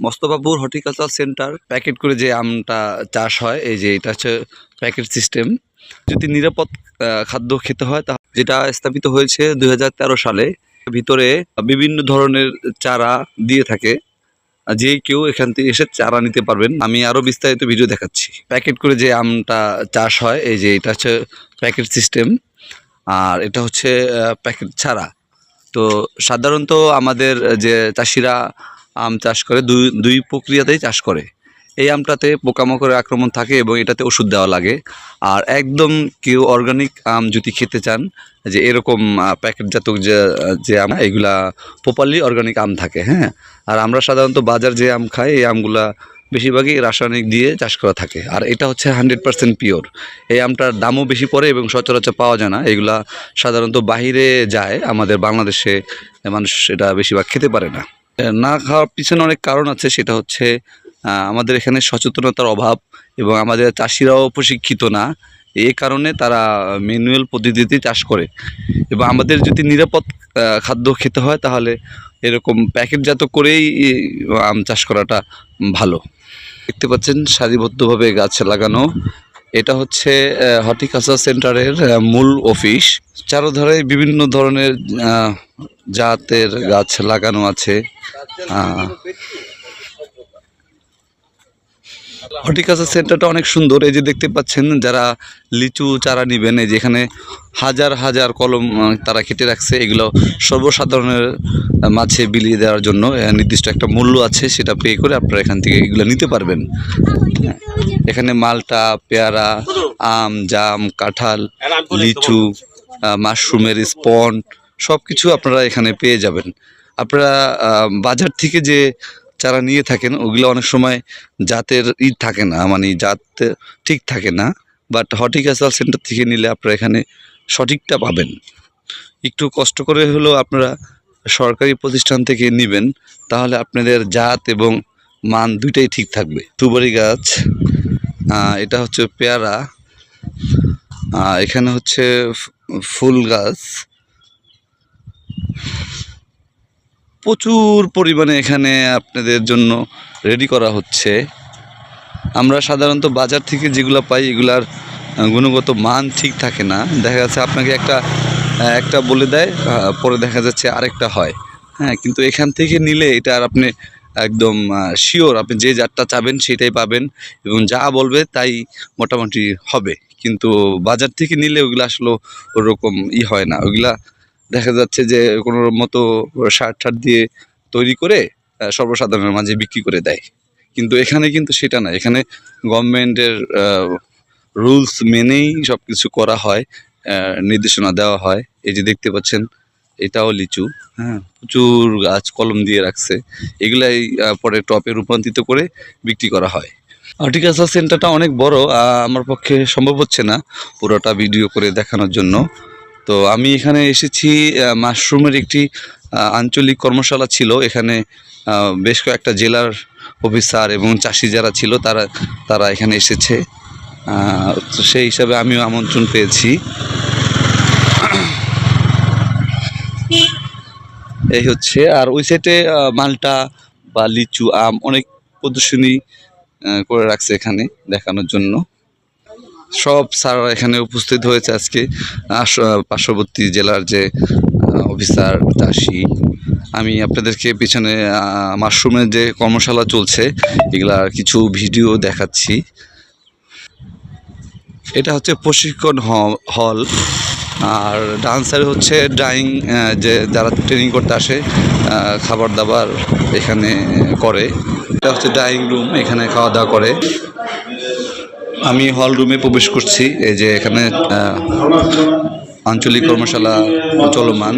Mostafapur horticulture centre packet করে যে আমটা চাষ হয়, এই যে এটা হচ্ছে প্যাকেট সিস্টেম। যদি নিরাপদ খাদ্য খেতে হয় তা যেটা স্থাপিত হয়েছে 2013 সালে, ভিতরে বিভিন্ন ধরনের চারা দিয়ে থাকে। যে কেউ এখান থেকে এসে চারা নিতে পারবেন। আমি আরও বিস্তারিত ভিডিও দেখাচ্ছি। প্যাকেট করে যে আমটা চাষ হয়, এই যে এটা হচ্ছে প্যাকেট সিস্টেম, আর এটা হচ্ছে প্যাকেট ছাড়া। তো সাধারণত আমাদের যে চাষিরা আম চাষ করে দুই প্রক্রিয়াতেই চাষ করে। এই আমটাতে পোকামাকড়ের আক্রমণ থাকে এবং এটাতে ওষুধ দেওয়া লাগে। আর একদম কেউ অর্গানিক আম যদি খেতে চান, যে এরকম প্যাকেটজাত যে আম, এগুলা প্রপারলি অর্গানিক আম থাকে। হ্যাঁ, আর আমরা সাধারণত বাজার যে আম খাই, এই আমগুলা বেশিরভাগই রাসায়নিক দিয়ে চাষ করা থাকে। আর এটা হচ্ছে 100% পিওর। এই আমটার দামও বেশি পড়ে এবং সচরাচর পাওয়া যায় না। এগুলা সাধারণত বাহিরে যায়, আমাদের বাংলাদেশে মানুষ এটা বেশিরভাগ খেতে পারে না। না খাওয়ার পিছনে অনেক কারণ আছে। সেটা হচ্ছে আমাদের এখানে সচেতনতার অভাব এবং আমাদের চাষিরাও প্রশিক্ষিত না। এই কারণে তারা ম্যানুয়াল পদ্ধতিতে চাষ করে। এবং আমাদের যদি নিরাপদ খাদ্য খেতে হয় তাহলে এরকম প্যাকেটজাত করেই আম চাষ করাটা ভালো। দেখতে পাচ্ছেন সারিবদ্ধভাবে গাছ লাগানো। এটা হচ্ছে হর্টিকালচার সেন্টারের মূল অফিস। চারধারে বিভিন্ন ধরনের জাতের গাছ লাগানো আছে। হর্টিকালচার সেন্টারটা অনেক সুন্দর। এই যে দেখতে পাচ্ছেন, যারা লিচু চারা নেবেন, এই যে এখানে হাজার হাজার কলম তারা কেটে রাখছে। এগুলো সর্বসাধারণের মাঝে বিলিয়ে দেওয়ার জন্য নির্দিষ্ট একটা মূল্য আছে, সেটা পে করে আপনারা এখান থেকে এগুলো নিতে পারবেন। এখানে মালটা, পেয়ারা, আম, জাম, কাঁঠাল, লিচু, মাশরুমের স্পন সব কিছু আপনারা এখানে পেয়ে যাবেন। আপনারা বাজার থেকে যে চারা নিয়ে থাকেন, ওগুলো অনেক সময় জাতের থাকে না, মানে জাত ঠিক থাকে না। বাট হর্টিকালচার সেন্টার থেকে নিলে আপনারা এখানে সঠিকটা পাবেন। একটু কষ্ট করে হলেও আপনারা সরকারি প্রতিষ্ঠান থেকে নেবেন, তাহলে আপনাদের জাত এবং মান দুইটাই ঠিক থাকবে। সুপারি গাছ, এটা হচ্ছে পেয়ারা, এখানে হচ্ছে ফুল গাছ। প্রচুর পরিমাণে এখানে আপনাদের জন্য রেডি করা হচ্ছে। আমরা সাধারণত বাজার থেকে যেগুলো পাই, এগুলার গুণগত মান ঠিক থাকে না। দেখা যাচ্ছে আপনাকে একটা বলে দেয়, পরে দেখা যাচ্ছে আরেকটা হয়। হ্যাঁ, কিন্তু এখান থেকে নিলে এটা আর আপনি একদম শিওর, আপনি যে জাতটা চাবেন সেটাই পাবেন এবং যা বলবে তাই মোটামুটি হবে। কিন্তু বাজার থেকে নিলে ওগুলো আসলে ওরকম হয় না। ওগুলা দেখা যাচ্ছে যে কোনো মতো সার দিয়ে তৈরি করে সর্বসাধারণের মাঝে বিক্রি করে দেয়। কিন্তু এখানে কিন্তু সেটা না। এখানে গভর্নমেন্টের রুলস মেনেই সব কিছু করা হয়, নির্দেশনা দেওয়া হয়। এই যে দেখতে পাচ্ছেন, এটাও লিচু। হ্যাঁ, প্রচুর গাছ কলম দিয়ে রাখছে। এগুলাই পরে টপে রূপান্তরিত করে বিক্রি করা হয়। হর্টিকালচার সেন্টারটা অনেক বড়, আমার পক্ষে সম্ভব হচ্ছে না পুরোটা ভিডিও করে দেখানোর জন্য। তো আমি এখানে এসেছি, মাশরুমের একটি আঞ্চলিক কর্মশালা ছিল। এখানে বেশ কয়েকটা জেলার অফিসার এবং চাষি যারা ছিল তারা এখানে এসেছে। তো সেই হিসাবে আমিও আমন্ত্রণ পেয়েছি। এই হচ্ছে। আর ওই সাইডে মালটা বা লিচু, আম অনেক প্রদর্শনী করে রাখছে এখানে দেখানোর জন্য। সব স্যার এখানে উপস্থিত হয়েছে আজকে, পার্শ্ববর্তী জেলার যে অফিসার, চাষি। আমি আপনাদেরকে পিছনে মাশরুমের যে কর্মশালা চলছে এগুলার কিছু ভিডিও দেখাচ্ছি। এটা হচ্ছে প্রশিক্ষণ হল, আর ডান সাইড হচ্ছে ড্রাইং, যে যারা ট্রেনিং করতে আসে খাবার দাবার এখানে করে। এটা হচ্ছে ড্রাইং রুম, এখানে খাওয়া দাওয়া করে। আমি হল রুমে প্রবেশ করছি। এই যে এখানে আঞ্চলিক কর্মশালা চলমান।